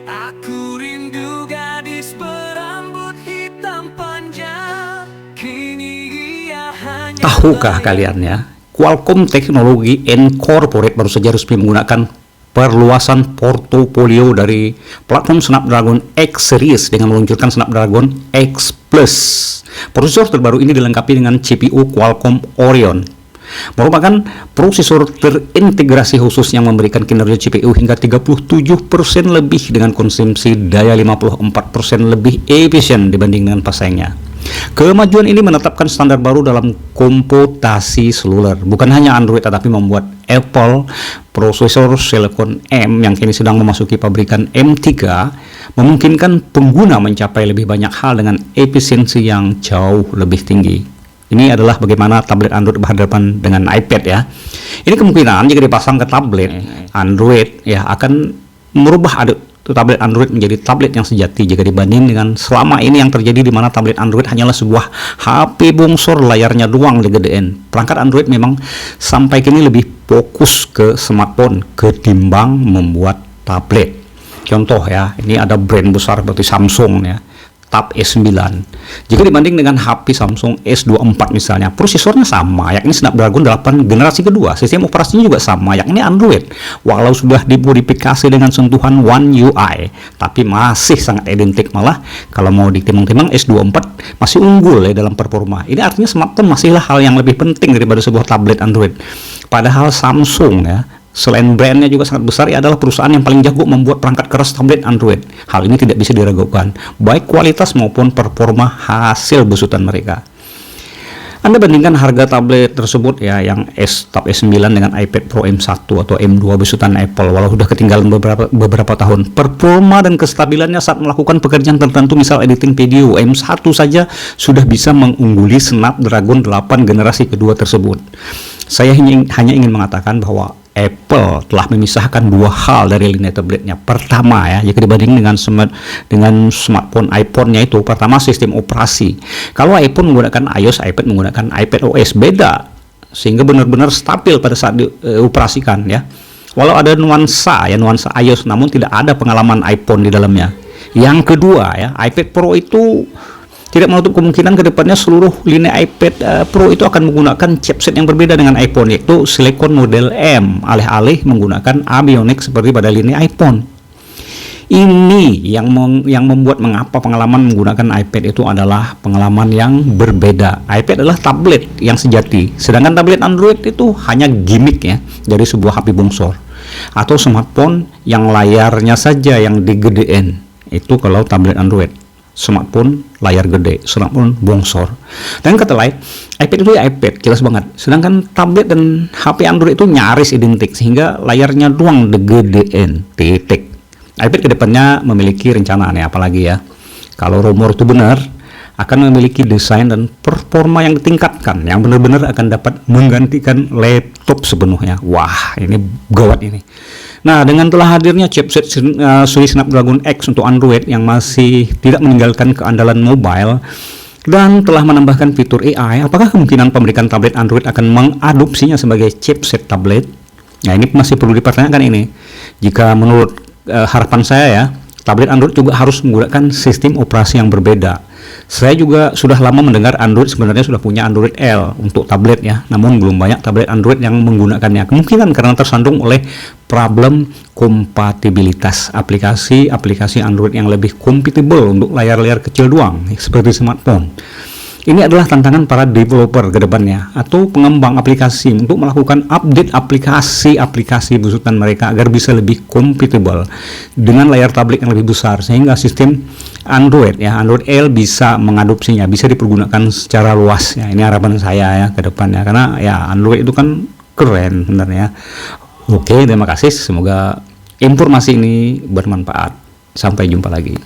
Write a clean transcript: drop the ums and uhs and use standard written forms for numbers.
Aku rindu gadis berambut hitam panjang. Kini ia hanya Tahukah kalian ya, Qualcomm Technology Incorporated baru saja resmi menggunakan perluasan portofolio dari platform Snapdragon X Series dengan meluncurkan Snapdragon X Plus. Prosesor terbaru ini dilengkapi dengan CPU Qualcomm Orion, merupakan prosesor terintegrasi khusus yang memberikan kinerja CPU hingga 37% lebih dengan konsumsi daya 54% lebih efisien dibanding dengan pesaingnya. Kemajuan ini menetapkan standar baru dalam komputasi seluler. Bukan hanya Android, tetapi membuat Apple prosesor Silicon M yang kini sedang memasuki pabrikan M3 memungkinkan pengguna mencapai lebih banyak hal dengan efisiensi yang jauh lebih tinggi. Ini adalah bagaimana tablet Android berhadapan dengan iPad ya. Ini kemungkinan jika dipasang ke tablet Android ya akan merubah tablet Android menjadi tablet yang sejati jika dibanding dengan selama ini yang terjadi di mana tablet Android hanyalah sebuah HP bongsor layarnya doang digedein. Perangkat Android memang sampai kini lebih fokus ke smartphone ketimbang membuat tablet. Contoh ya, ini ada brand besar seperti Samsung ya, Tab S9. Jika dibanding dengan HP Samsung S24 misalnya, prosesornya sama, yakni Snapdragon 8 generasi kedua. Sistem operasinya juga sama, yakni Android. Walau sudah dimodifikasi dengan sentuhan One UI, tapi masih sangat identik. Malah kalau mau ditimbang-timbang S24 masih unggul ya dalam performa. Ini artinya smartphone masihlah hal yang lebih penting daripada sebuah tablet Android. Padahal Samsung ya, selain brandnya juga sangat besar, ia adalah perusahaan yang paling jago membuat perangkat keras tablet Android. Hal ini tidak bisa diragukan, baik kualitas maupun performa hasil besutan mereka. Anda bandingkan harga tablet tersebut ya, yang Tab S9 dengan iPad Pro M1 atau M2 besutan Apple, walau sudah ketinggalan beberapa tahun. Performa dan kestabilannya saat melakukan pekerjaan tertentu, misal editing video, M1 saja sudah bisa mengungguli Snapdragon 8 generasi kedua tersebut. Saya hanya ingin mengatakan bahwa Apple telah memisahkan dua hal dari lini tabletnya. Pertama ya, jika dibanding dengan smartphone iPhone-nya itu, pertama sistem operasi. Kalau iPhone menggunakan iOS, iPad menggunakan iPadOS, beda, sehingga benar-benar stabil pada saat dioperasikan ya. Walau ada nuansa iOS, namun tidak ada pengalaman iPhone di dalamnya. Yang kedua ya, iPad Pro itu tidak menutup kemungkinan kedepannya seluruh lini iPad Pro itu akan menggunakan chipset yang berbeda dengan iPhone, yaitu Silicon model M, alih-alih menggunakan Bionic seperti pada lini iPhone. Ini yang membuat mengapa pengalaman menggunakan iPad itu adalah pengalaman yang berbeda. iPad adalah tablet yang sejati, sedangkan tablet Android itu hanya gimmick ya dari sebuah HP bongsor atau smartphone yang layarnya saja yang digedein. Itu kalau tablet Android. Smartphone layar gede, smartphone bongsor. Dan kata lain, iPad itu ya iPad, jelas banget. Sedangkan tablet dan HP Android itu nyaris identik, sehingga layarnya doang digedein, titik. iPad kedepannya memiliki rencana nih, apalagi ya, kalau rumor itu benar, akan memiliki desain dan performa yang ditingkatkan, yang benar-benar akan dapat menggantikan laptop sepenuhnya. Wah, ini gawat ini. Nah, dengan telah hadirnya chipset seri Snapdragon X untuk Android yang masih tidak meninggalkan keandalan mobile dan telah menambahkan fitur AI, apakah kemungkinan pemeriksaan tablet Android akan mengadopsinya sebagai chipset tablet? Nah, ini masih perlu dipertanyakan ini. Jika menurut harapan saya ya, tablet Android juga harus menggunakan sistem operasi yang berbeda. Saya juga sudah lama mendengar Android sebenarnya sudah punya Android L untuk tablet ya, namun belum banyak tablet Android yang menggunakannya. Kemungkinan karena tersandung oleh problem kompatibilitas aplikasi Android yang lebih kompatibel untuk layar-layar kecil doang seperti smartphone. Ini adalah tantangan para developer ke depannya atau pengembang aplikasi untuk melakukan update aplikasi besutan mereka agar bisa lebih kompatibel dengan layar tablet yang lebih besar, sehingga sistem Android L bisa mengadopsinya, bisa dipergunakan secara luas ya. Ini harapan saya ya ke depannya, karena ya Android itu kan keren sebenarnya. Oke, terima kasih, semoga informasi ini bermanfaat. Sampai jumpa lagi.